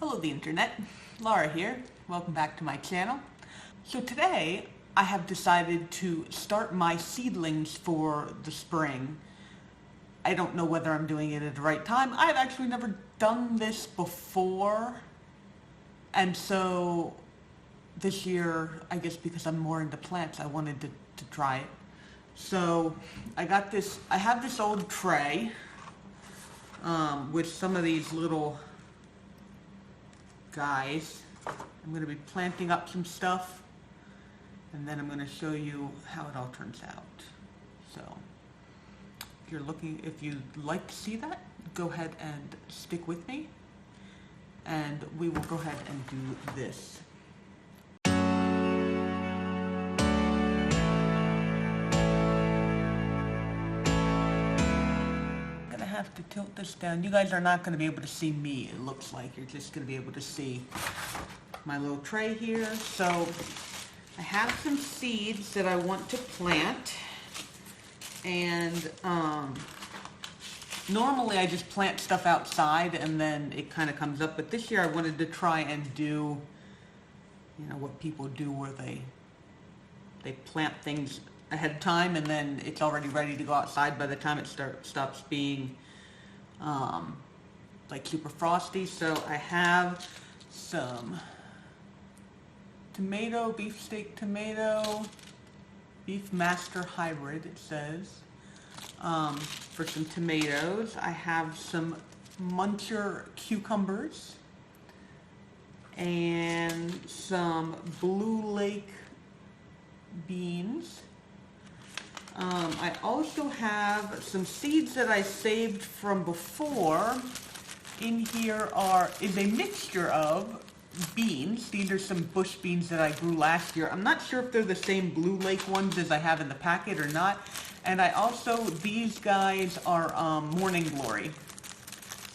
Hello the internet, Laura here. Welcome back to my channel. So today I have decided to start my seedlings for the spring. I don't know whether I'm doing it at the right time. I've actually never done this before. And so this year, I guess because I'm more into plants, I wanted to try it. So I have this old tray with some of these little guys. I'm going to be planting up some stuff, and then I'm going to show you how it all turns out. So if you'd like to see that, go ahead and stick with me, and we will go ahead and do this. Have to tilt this down. You guys are not going to be able to see me, it looks like. You're just going to be able to see my little tray here. So I have some seeds that I want to plant, and normally I just plant stuff outside and then it kind of comes up, but this year I wanted to try and do, you know, what people do where they plant things ahead of time and then it's already ready to go outside by the time it stops being like super frosty. So I have some beefsteak tomato, beef master hybrid, it says, for some tomatoes. I have some muncher cucumbers and some Blue Lake beans. I also have some seeds that I saved from before. In here is a mixture of beans. These are some bush beans that I grew last year. I'm not sure if they're the same Blue Lake ones as I have in the packet or not. And these guys are Morning Glory.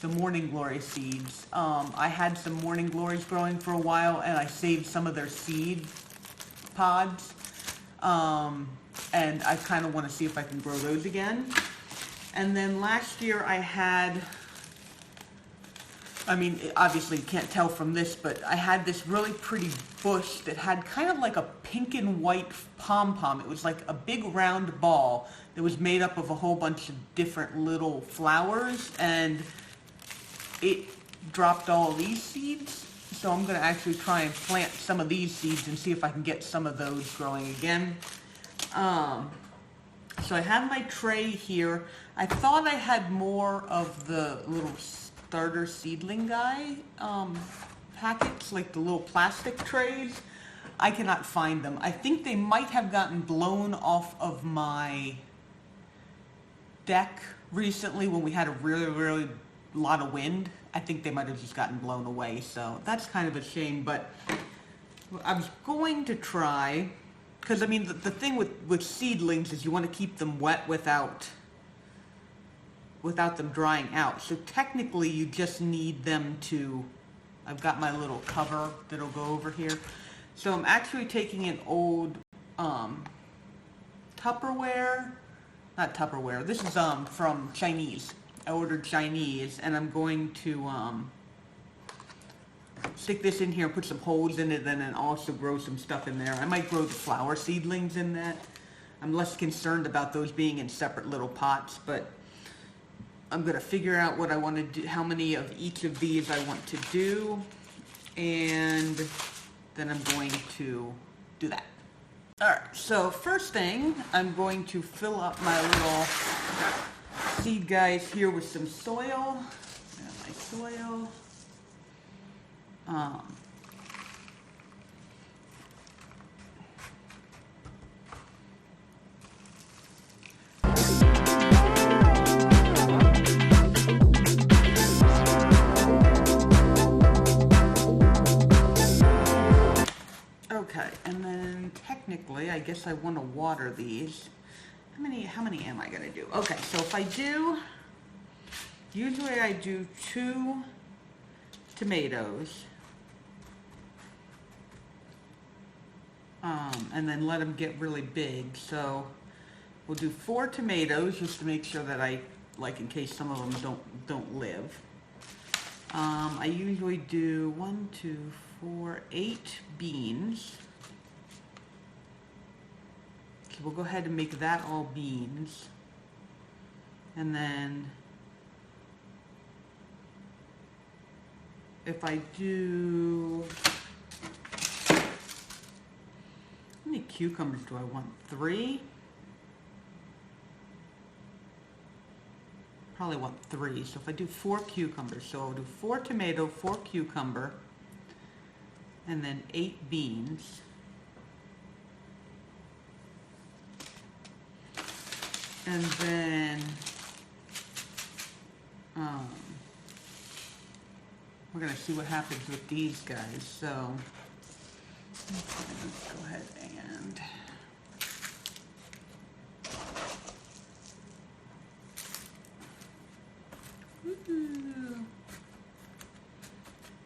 The Morning Glory seeds. I had some Morning Glories growing for a while and I saved some of their seed pods. And I kind of want to see if I can grow those again. And then last year obviously you can't tell from this, but I had this really pretty bush that had kind of like a pink and white pom-pom. It was like a big round ball that was made up of a whole bunch of different little flowers, and it dropped all these seeds. So I'm going to actually try and plant some of these seeds and see if I can get some of those growing again. So I have my tray here. I thought I had more of the little starter seedling guy packets, like the little plastic trays. I cannot find them. I think they might have gotten blown off of my deck recently when we had a really lot of wind. I think they might have just gotten blown away, so that's kind of a shame. But I was going to try, because I mean the thing with seedlings is you want to keep them wet without them drying out. So technically you just need them to, I've got my little cover that'll go over here. So I'm actually taking an old Tupperware, not Tupperware, this is from Chinese. I ordered Chinese, and I'm going to stick this in here, put some holes in it, and then also grow some stuff in there. I might grow the flower seedlings in that. I'm less concerned about those being in separate little pots, but I'm going to figure out what I want to do, how many of each of these I want to do, and then I'm going to do that. Alright, so first thing, I'm going to fill up my little seed guys here with some soil. My soil. Okay, and then technically, I guess I want to water these. How many am I going to do? Okay, so if I do, usually I do 2 tomatoes. And then let them get really big. So we'll do 4 tomatoes just to make sure that in case some of them don't live. I usually do 1, 2, 4, 8 beans. So we'll go ahead and make that all beans. And then if I do, how many cucumbers do I want? 3? Probably want 3. So if I do 4 cucumbers, so I'll do 4 tomato, 4 cucumber, and then 8 beans. And then we're going to see what happens with these guys. So let's go ahead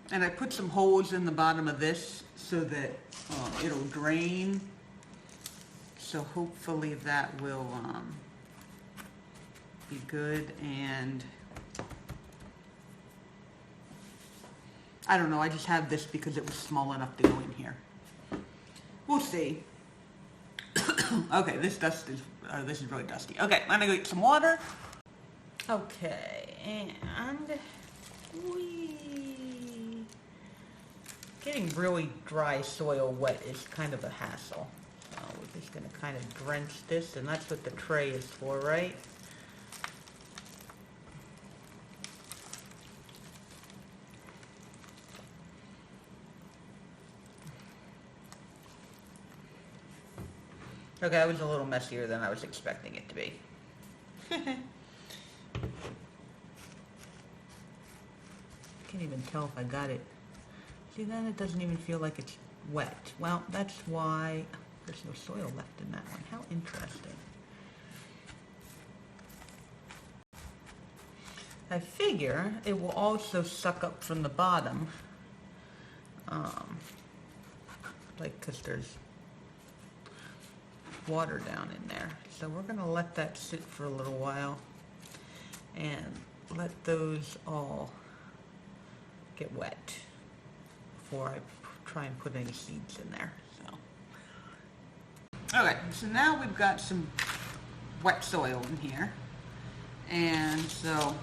and I put some holes in the bottom of this so that it'll drain. So hopefully that will be good. And I don't know, I just have this because it was small enough to go in here. We'll see. Okay, this is really dusty. Okay, I'm gonna go get some water. Okay, and getting really dry soil wet is kind of a hassle. So we're just gonna kind of drench this, and that's what the tray is for, right? Okay, that was a little messier than I was expecting it to be. Can't even tell if I got it. See, then it doesn't even feel like it's wet. Well, that's why there's no soil left in that one. How interesting. I figure it will also suck up from the bottom, like, because there's water down in there. So we're going to let that sit for a little while and let those all get wet before I try and put any seeds in there. So, okay, so now we've got some wet soil in here, and so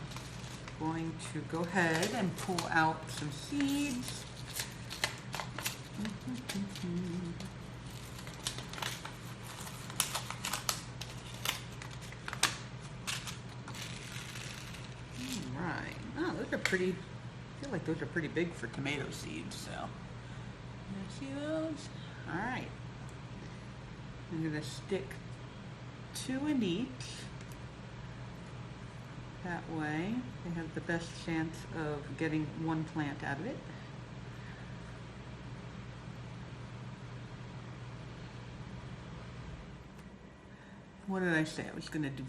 I'm going to go ahead and pull out some seeds. Alright, oh, those are pretty, I feel like those are pretty big for tomato seeds, so you see those? Alright, I'm going to stick 2 in each. That way they have the best chance of getting one plant out of it. What did I say? I was going to do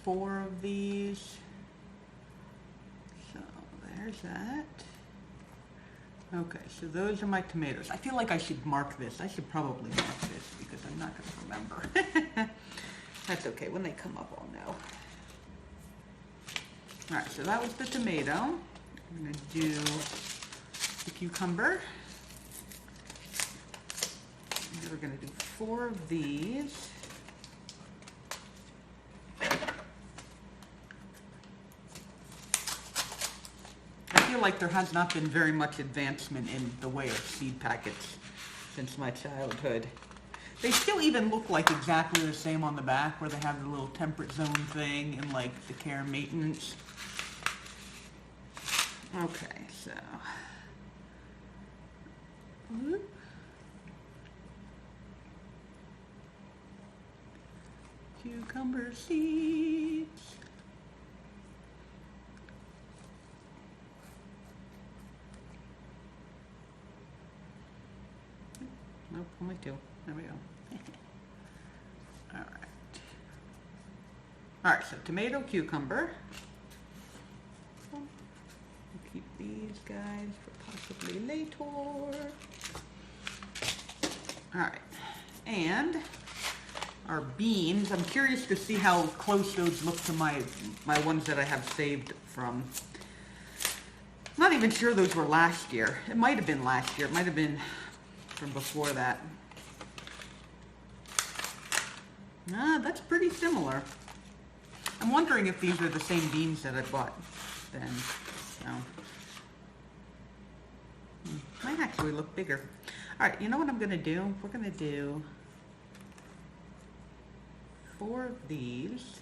4 of these. So there's that. Okay, so those are my tomatoes. I feel like I should mark this. I should probably mark this because I'm not going to remember. That's okay. When they come up, I'll know. All right, so that was the tomato. I'm going to do the cucumber. And we're going to do 4 of these. I feel like there has not been very much advancement in the way of seed packets since my childhood. They still even look like exactly the same on the back, where they have the little temperate zone thing and like the care and maintenance. Okay, so cucumber seeds. Nope, only 2. There we go. All right. All right, so tomato, cucumber. We'll keep these guys for possibly later. All right, and our beans. I'm curious to see how close those look to my ones that I have saved from I'm not even sure those were last year. It might have been last year. It might have been from before that. Ah, that's pretty similar. I'm wondering if these are the same beans that I bought then. So, might actually look bigger. All right, you know what I'm gonna do? We're gonna do 4 of these.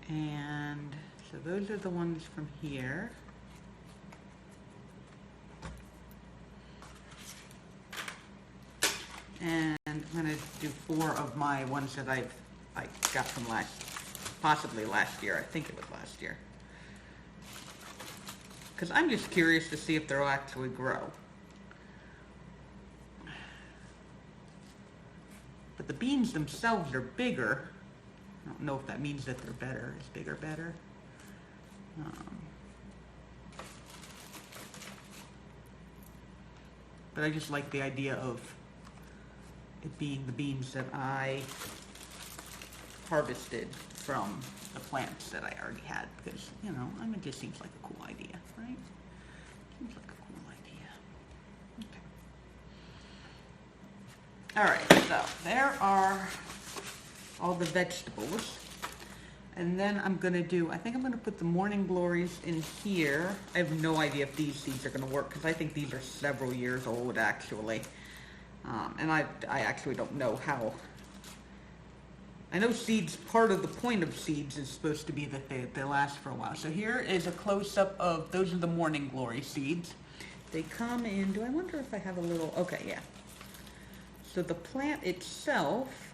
And so those are the ones from here. And I'm gonna do 4 of my ones that I got from possibly last year. I think it was last year. Because I'm just curious to see if they'll actually grow. But the beans themselves are bigger. I don't know if that means that they're better. Is bigger better? But I just like the idea of it being the beans that I harvested from the plants that I already had, because, you know, I mean, it just seems like a cool idea, right? Seems like a cool idea. Okay. All right, so there are all the vegetables. And then I'm gonna do, I think I'm gonna put the morning glories in here. I have no idea if these seeds are gonna work, because I think these are several years old, actually. And I actually don't know how. I know seeds, part of the point of seeds is supposed to be that they last for a while. So here is a close-up of, those are the morning glory seeds. They come in, do I wonder if I have a little, okay, yeah. So the plant itself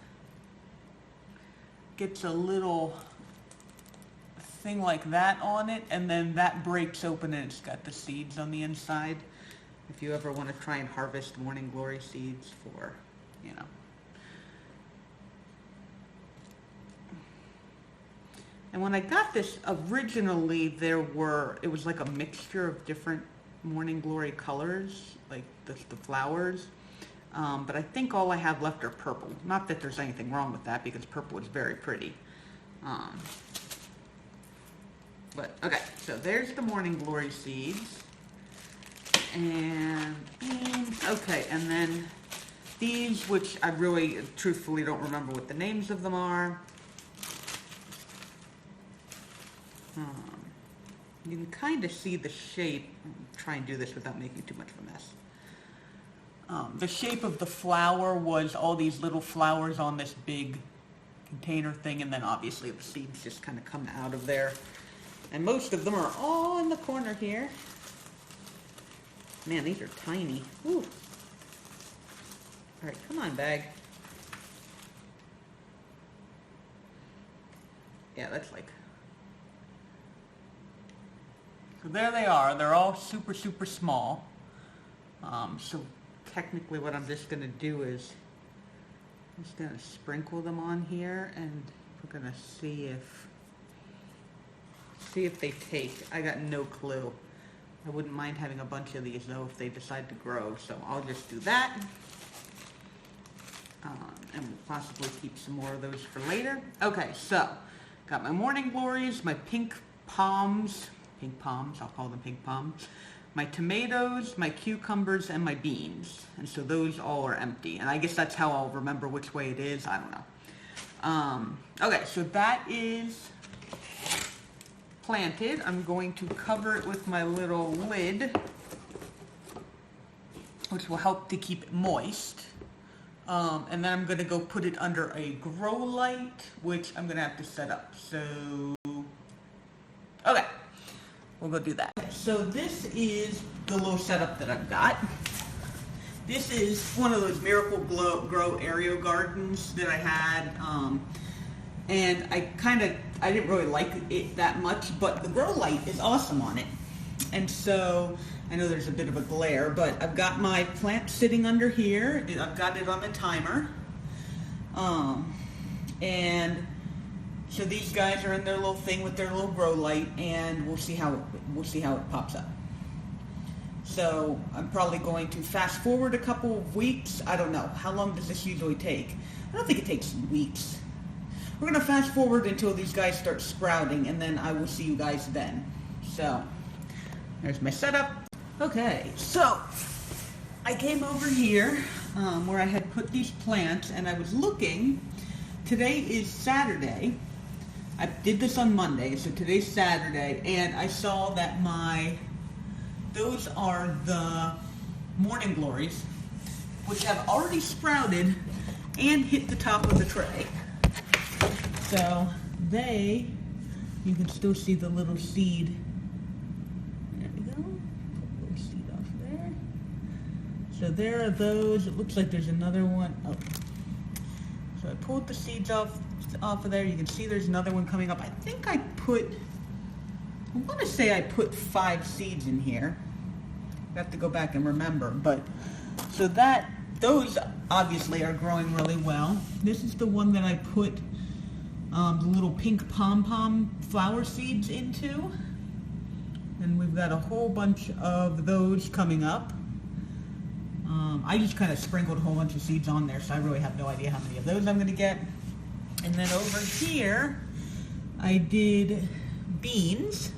gets a little thing like that on it, and then that breaks open and it's got the seeds on the inside. If you ever want to try and harvest morning glory seeds for, you know. And when I got this, originally it was like a mixture of different morning glory colors, like the flowers. But I think all I have left are purple. Not that there's anything wrong with that, because purple is very pretty. But, okay, so there's the morning glory seeds. And beans. Okay, and then these, which I really, truthfully don't remember what the names of them are. You can kind of see the shape. Try and do this without making too much of a mess. The shape of the flower was all these little flowers on this big container thing, and then obviously the seeds just kind of come out of there. And most of them are all in the corner here. Man, these are tiny. Ooh. All right, come on, bag. Yeah, that's like... So there they are. They're all super, super small. So technically what I'm just going to do is I'm just going to sprinkle them on here, and we're going to see if they take. I got no clue. I wouldn't mind having a bunch of these, though, if they decide to grow. So I'll just do that. And we'll possibly keep some more of those for later. Okay, so got my morning glories, my pink palms, I'll call them pink palms, my tomatoes, my cucumbers, and my beans. And so those all are empty. And I guess that's how I'll remember which way it is. I don't know. Okay, so that is planted. I'm going to cover it with my little lid, which will help to keep it moist. And then I'm going to go put it under a grow light, which I'm going to have to set up. So, okay, we'll go do that. So this is the little setup that I've got. This is one of those Miracle Grow area gardens that I had. And I didn't really like it that much, but the grow light is awesome on it. And so, I know there's a bit of a glare, but I've got my plant sitting under here. I've got it on the timer. And so these guys are in their little thing with their little grow light, and we'll see how it pops up. So I'm probably going to fast forward a couple of weeks. I don't know. How long does this usually take? I don't think it takes weeks. We're going to fast forward until these guys start sprouting, and then I will see you guys then. So, there's my setup. Okay, so I came over here where I had put these plants, and I was looking. Today is Saturday. I did this on Monday, so today's Saturday, and I saw that those are the morning glories, which have already sprouted and hit the top of the tray. So you can still see the little seed. There we go. Little seed off there. So there are those. It looks like there's another one. Oh. So I pulled the seeds off of there. You can see there's another one coming up. I think I want to say I put 5 seeds in here. I have to go back and remember. But so those obviously are growing really well. This is the one that I put the little pink pom-pom flower seeds into. And we've got a whole bunch of those coming up. I just kind of sprinkled a whole bunch of seeds on there, so I really have no idea how many of those I'm going to get. And then over here, I did beans.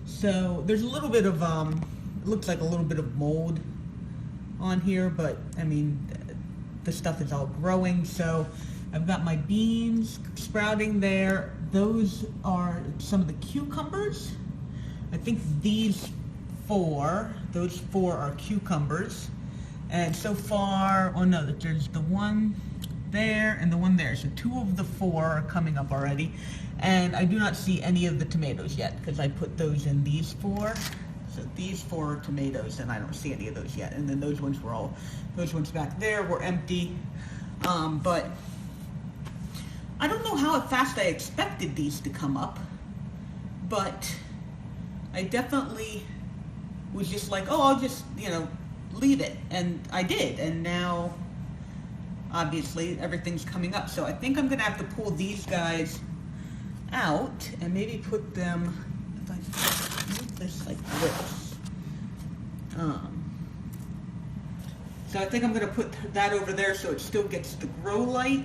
So there's a little bit of, it looks like a little bit of mold on here, but I mean, the stuff is all growing. So I've got my beans sprouting there. Those are some of the cucumbers. I think those 4 are cucumbers. And so far, oh no, there's the one there and the one there. So 2 of the 4 are coming up already. And I do not see any of the tomatoes yet because I put those in these 4. So these 4 are tomatoes and I don't see any of those yet. And then those ones back there were empty. But I don't know how fast I expected these to come up, but I definitely was just like, oh, I'll just, leave it. And I did. And now, obviously, everything's coming up. So I think I'm going to have to pull these guys out and maybe put them, if I move this like this. So I think I'm going to put that over there so it still gets the grow light,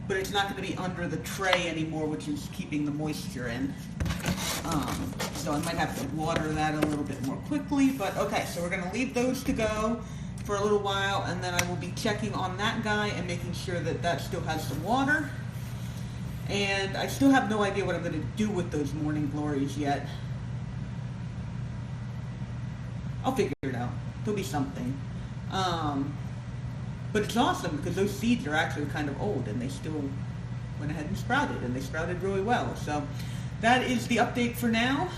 but it's not going to be under the tray anymore, which is keeping the moisture in. So I might have to water that a little bit more quickly, but okay, so we're going to leave those to go for a little while, and then I will be checking on that guy and making sure that that still has some water. And I still have no idea what I'm going to do with those morning glories yet. I'll figure it out. There'll be something. But it's awesome because those seeds are actually kind of old and they still went ahead and sprouted, and they sprouted really well. So that is the update for now.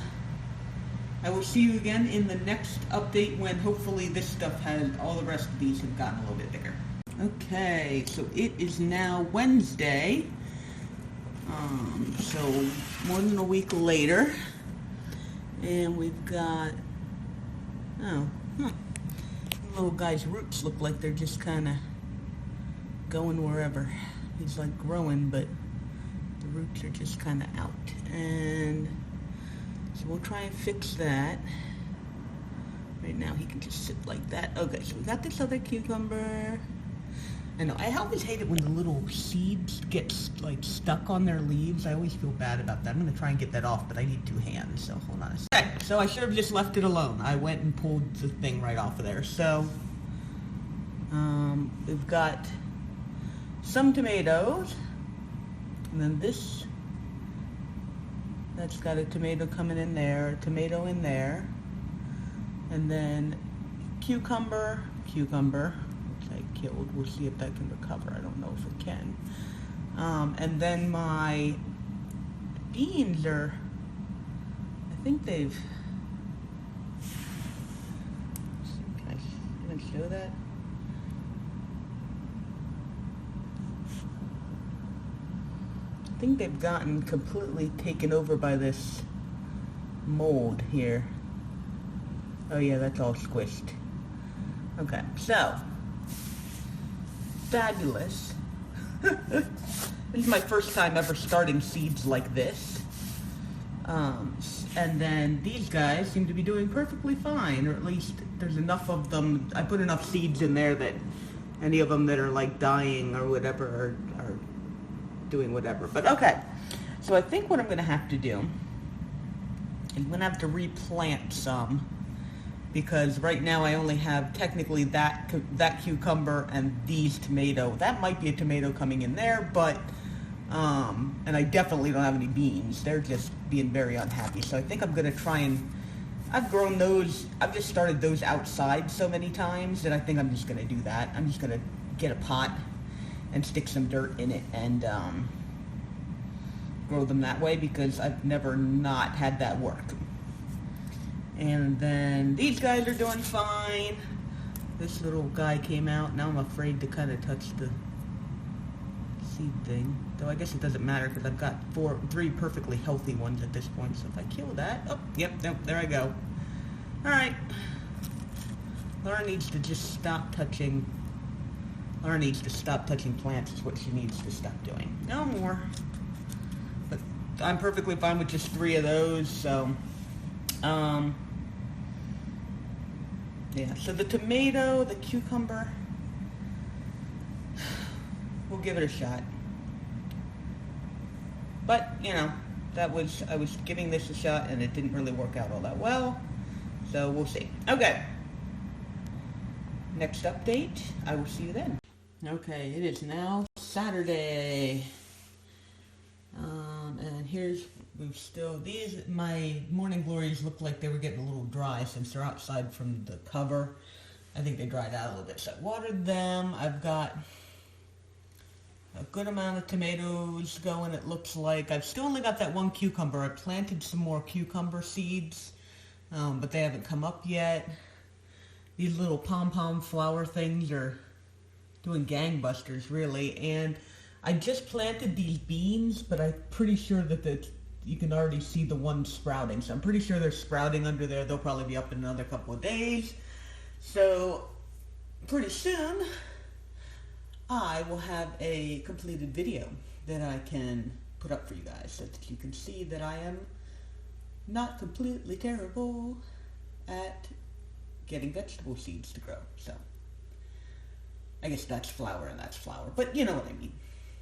I will see you again in the next update when hopefully this stuff all the rest of these have gotten a little bit bigger. Okay, so it is now Wednesday. So more than a week later. And we've got, the little guy's roots look like they're just kind of going wherever. He's like growing, but the roots are just kind of out. And so we'll try and fix that. Right now he can just sit like that. Okay, so we got this other cucumber. I know, I always hate it when the little seeds get like stuck on their leaves. I always feel bad about that. I'm going to try and get that off, but I need 2 hands, so hold on a sec. Okay, so I should have just left it alone. I went and pulled the thing right off of there. So we've got some tomatoes, and then that's got a tomato coming in there, a tomato in there, and then cucumber, which I killed. We'll see if that can recover. I don't know if it can. And then my beans are, I think they've, can I even show that? I think they've gotten completely taken over by this mold here. Oh yeah, that's all squished. Okay, so fabulous. This is my first time ever starting seeds like this. And then these guys seem to be doing perfectly fine, or at least there's enough of them. I put enough seeds in there that any of them that are like dying or whatever are doing whatever. But okay, so I think what I'm going to have to do is I'm going to have to replant some, because right now I only have technically that cucumber and these tomato. That might be a tomato coming in there, but and I definitely don't have any beans. They're just being very unhappy. So I think I'm gonna try and, I've grown those, I've just started those outside so many times that I think I'm just gonna do that. I'm just gonna get a pot and stick some dirt in it and grow them that way, because I've never not had that work. And then these guys are doing fine. This little guy came out. Now I'm afraid to kind of touch the seed thing. Though I guess it doesn't matter, because I've got three perfectly healthy ones at this point. So if I kill that, oh, yep, there I go. All right. Laura needs to just stop touching. Laura needs to stop touching plants is what she needs to stop doing. No more. But I'm perfectly fine with just 3 of those, so, yeah, so the tomato, the cucumber, we'll give it a shot. But, you know, I was giving this a shot and it didn't really work out all that well. So we'll see. Okay. Next update, I will see you then. Okay, it is now Saturday. And here's, my morning glories look like they were getting a little dry since they're outside from the cover. I think they dried out a little bit, so I watered them. I've got a good amount of tomatoes going, it looks like. I've still only got that one cucumber. I planted some more cucumber seeds, but they haven't come up yet. These little pom-pom flower things are doing gangbusters, really. And I just planted these beans, but I'm pretty sure that you can already see the ones sprouting. So I'm pretty sure they're sprouting under there. They'll probably be up in another couple of days. So pretty soon, I will have a completed video that I can put up for you guys, so that you can see that I am not completely terrible at getting vegetable seeds to grow. So I guess that's flour and that's flour, but you know what I mean.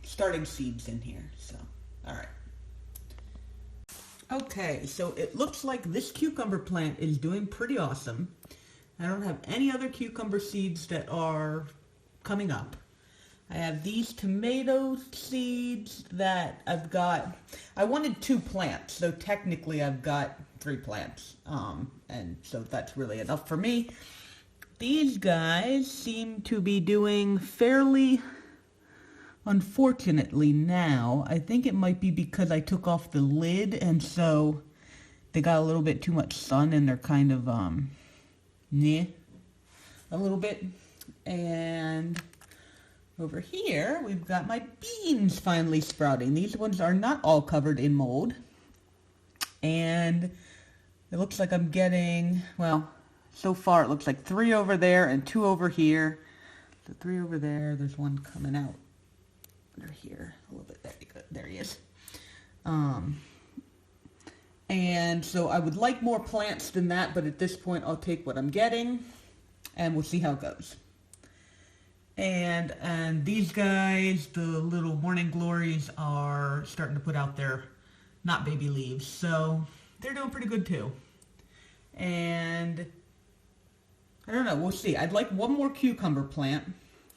Starting seeds in here, so all right. Okay, so it looks like this cucumber plant is doing pretty awesome. I don't have any other cucumber seeds that are coming up. I have these tomato seeds that I've got. I wanted 2 plants, so technically I've got 3 plants, and so that's really enough for me. These guys seem to be doing fairly unfortunately now. I think it might be because I took off the lid, and so they got a little bit too much sun and they're kind of, a little bit. And over here, we've got my beans finally sprouting. These ones are not all covered in mold. And it looks like I'm getting, well, so far it looks like 3 over there and 2 over here. So 3 over there, there's one coming out under here a little bit. There he is. And so I would like more plants than that, but at this point I'll take what I'm getting and we'll see how it goes. And these guys, the little morning glories, are starting to put out their not baby leaves, so they're doing pretty good too. And I don't know, we'll see. I'd like one more cucumber plant.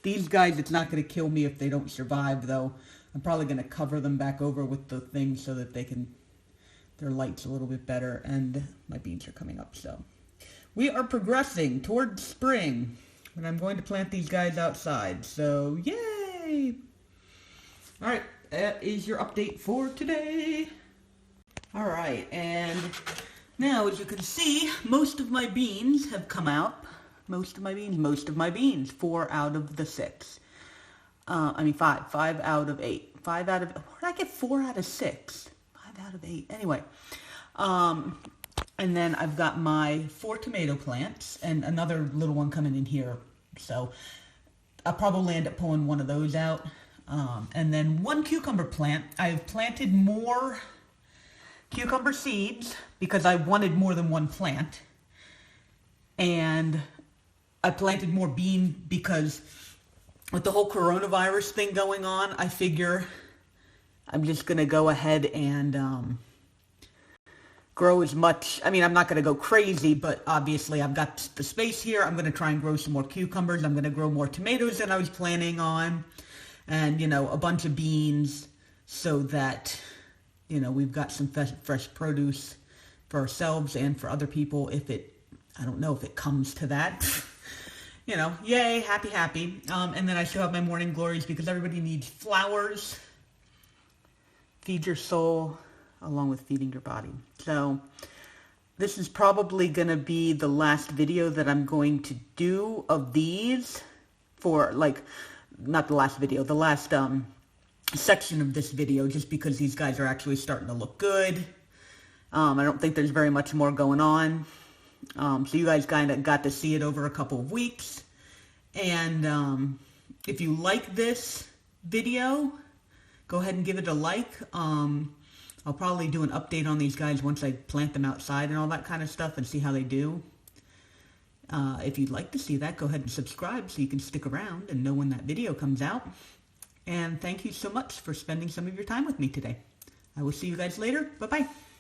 These guys, it's not going to kill me if they don't survive, though. I'm probably going to cover them back over with the thing so that their light's a little bit better, and my beans are coming up, so. We are progressing towards spring, and I'm going to plant these guys outside, so yay! Alright, that is your update for today. Alright, and now as you can see, most of my beans have come out. Most of my beans, 4 out of the 6. 5 out of 8. 5 out of, where did I get 4 out of 6? 5 out of 8, anyway. And then I've got my 4 tomato plants and another little one coming in here. So I'll probably end up pulling one of those out. And then 1 cucumber plant. I've planted more cucumber seeds because I wanted more than one plant. And I planted more bean because with the whole coronavirus thing going on, I figure I'm just going to go ahead and grow as much. I mean, I'm not going to go crazy, but obviously I've got the space here. I'm going to try and grow some more cucumbers. I'm going to grow more tomatoes than I was planning on. And, you know, a bunch of beans so that, you know, we've got some fresh produce for ourselves and for other people if it, I don't know if it comes to that. You know, yay, happy. And then I still have my morning glories because everybody needs flowers. Feed your soul along with feeding your body. So this is probably going to be the last video that I'm going to do of these for, like, not the last video, the last section of this video, just because these guys are actually starting to look good. I don't think there's very much more going on. So you guys kind of got to see it over a couple of weeks. And if you like this video, go ahead and give it a like. I'll probably do an update on these guys once I plant them outside and all that kind of stuff and see how they do. If you'd like to see that, go ahead and subscribe so you can stick around and know when that video comes out. And thank you so much for spending some of your time with me today. I will see you guys later. Bye-bye.